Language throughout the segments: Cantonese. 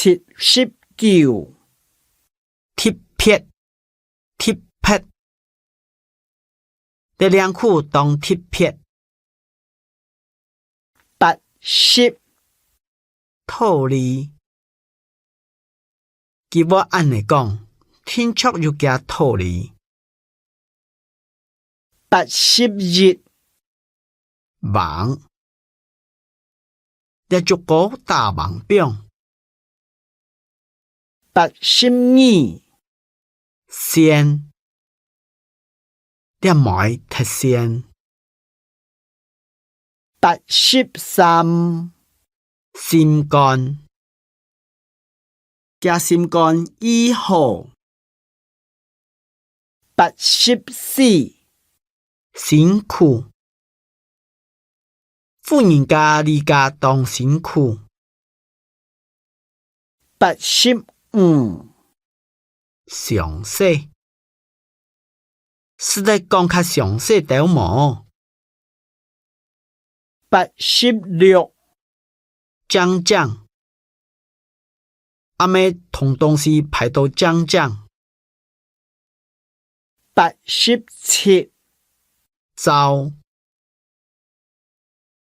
89貼撇貼撇，力量褲當貼撇。80套利，據我按嚟講，天速又加套利。81網，一足高大網柄。82線，一枚鐵線。83心肝，加心肝1號。84辛苦，富人家離家當辛苦。85詳細，是在講較詳細條無。86講，阿妹同東西排到講。87糟，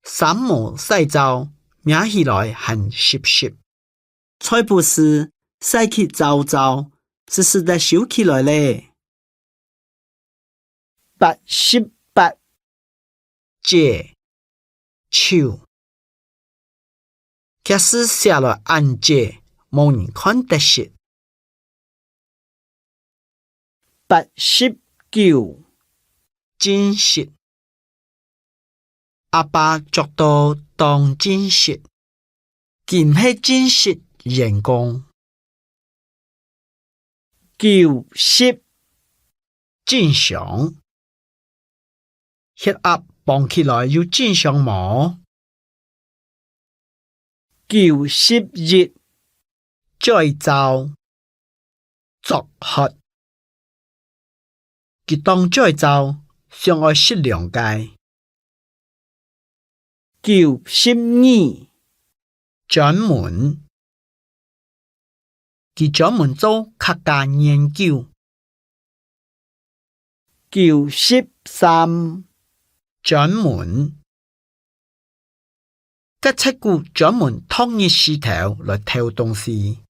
三毛細糟，名起來很濕濕。才不是曬起糟糟，是實在收起來咧。88借手，假使寫了按借，無人看得識。89真實，阿爸做到當真實，佢唔係真實員工。90正常，血壓磅起來有正常無？91再造作學，佢當再造上愛適量解。92專門，佢專門做客家研究。93專門，吉七股專門統一石頭來偷東西。